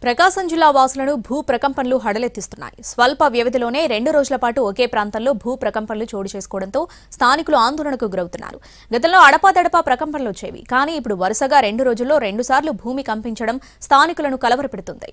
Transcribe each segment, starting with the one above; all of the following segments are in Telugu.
ప్రకాశం జిల్లా వాసులను భూ ప్రకంపనలు హడలెత్తిస్తున్నాయి. స్వల్ప వ్యవధిలోనే 2 రోజుల పాటు ఒకే ప్రాంతంలో భూ ప్రకంపనలు చోటు చేసుకోవడంతో స్థానికులు ఆందోళనకు గురవుతున్నారు. గతంలో అడపాదడపా ప్రకంపనలు వచ్చేవి, కానీ ఇప్పుడు వరుసగా 2 రోజుల్లో 2 సార్లు భూమి కంపించడం స్థానికులను కలవరపెడుతుంది.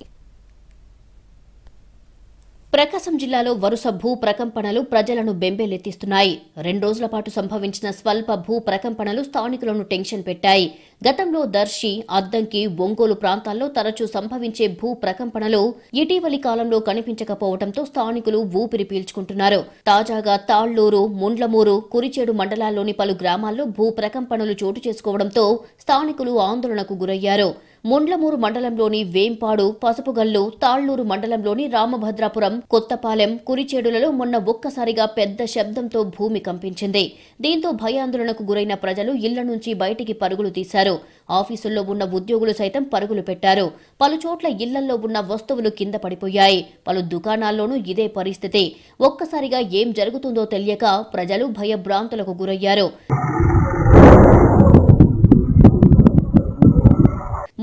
ప్రకాశం జిల్లాలో వరుస భూ ప్రకంపనలు ప్రజలను బెంబేలెత్తిస్తున్నాయి. 2 రోజుల పాటు సంభవించిన స్వల్ప భూ ప్రకంపనలు స్థానికులను టెన్షన్ పెట్టాయి. గతంలో దర్శి, అద్దంకి, ఒంగోలు ప్రాంతాల్లో తరచూ సంభవించే భూ ప్రకంపనలు ఇటీవలి కాలంలో కనిపించకపోవడంతో స్థానికులు ఊపిరి పీల్చుకుంటున్నారు. తాజాగా తాళ్లూరు, ముండ్లమూరు, కురిచేడు మండలాల్లోని పలు గ్రామాల్లో భూ ప్రకంపనలు చోటు చేసుకోవడంతో స్థానికులు ఆందోళనకు గురయ్యారు. ముండ్లమూరు మండలంలోని వేంపాడు, పసుపుగల్లు, తాళ్లూరు మండలంలోని రామభద్రాపురం, కొత్తపాలెం, కురిచేడులలో మొన్న ఒక్కసారిగా పెద్ద శబ్దంతో భూమి కంపించింది. దీంతో భయాందోళనకు గురైన ప్రజలు ఇళ్ల నుంచి బయటికి పరుగులు తీశారు. ఆఫీసుల్లో ఉన్న ఉద్యోగులు సైతం పరుగులు పెట్టారు. పలుచోట్ల ఇళ్లల్లో ఉన్న వస్తువులు కింద పడిపోయాయి. పలు దుకాణాల్లోనూ ఇదే పరిస్థితి. ఒక్కసారిగా ఏం జరుగుతుందో తెలియక ప్రజలు భయభ్రాంతులకు గురయ్యారు.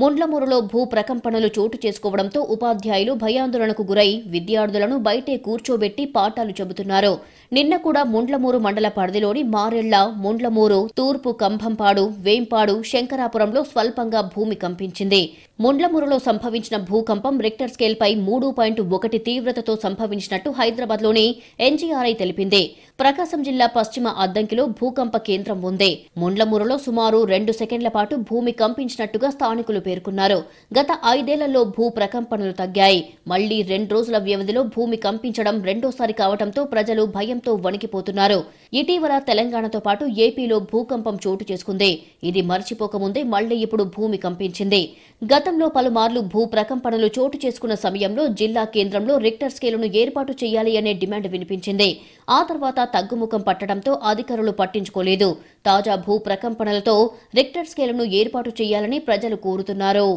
ముండ్లమూరులో భూ ప్రకంపనలు చోటు చేసుకోవడంతో ఉపాధ్యాయులు భయాందోళనకు గురై విద్యార్థులను బయటే కూర్చోబెట్టి పాఠాలు చెబుతున్నారు. నిన్న కూడా ముండ్లమూరు మండల పరిధిలోని మారెళ్ల, ముండ్లమూరు, తూర్పు కంభంపాడు, వేంపాడు, శంకరాపురంలో స్వల్పంగా భూమి కంపించింది. ముండ్లమూరులో సంభవించిన భూకంపం రిక్టర్ స్కేల్పై 3.1 తీవ్రతతో సంభవించినట్టు హైదరాబాద్లోని ఎన్జీఆర్ఐ తెలిపింది. ప్రకాశం జిల్లా పశ్చిమ అద్దంకిలో భూకంప కేంద్రం ఉంది. ముండ్లమూరులో సుమారు 2 సెకండ్ల పాటు భూమి కంపించినట్టుగా స్థానికులు పేర్కొన్నారు. గత 5 ఏళ్లలో భూ ప్రకంపనలు తగ్గాయి. మళ్లీ 2 రోజుల వ్యవధిలో భూమి కంపించడం రెండోసారి కావడంతో ప్రజలు భయంతో వణికిపోతున్నారు. ఇటీవల తెలంగాణతో పాటు ఏపీలో భూకంపం చోటు చేసుకుంది. ఇది మర్చిపోకముందే మళ్లీ ఇప్పుడు భూమి కంపించింది. గతంలో పలుమార్లు భూ ప్రకంపనలు చోటు చేసుకున్న సమయంలో జిల్లా కేంద్రంలో రిక్టర్ స్కేలును ఏర్పాటు చేయాలి అనే డిమాండ్ వినిపించింది. ఆ తర్వాత తగ్గుముఖం పట్టడంతో అధికారులు పట్టించుకోలేదు. తాజా భూ ప్రకంపనలతో రిక్టర్ స్కేలును ఏర్పాటు చేయాలని ప్రజలు కోరుతున్నారు.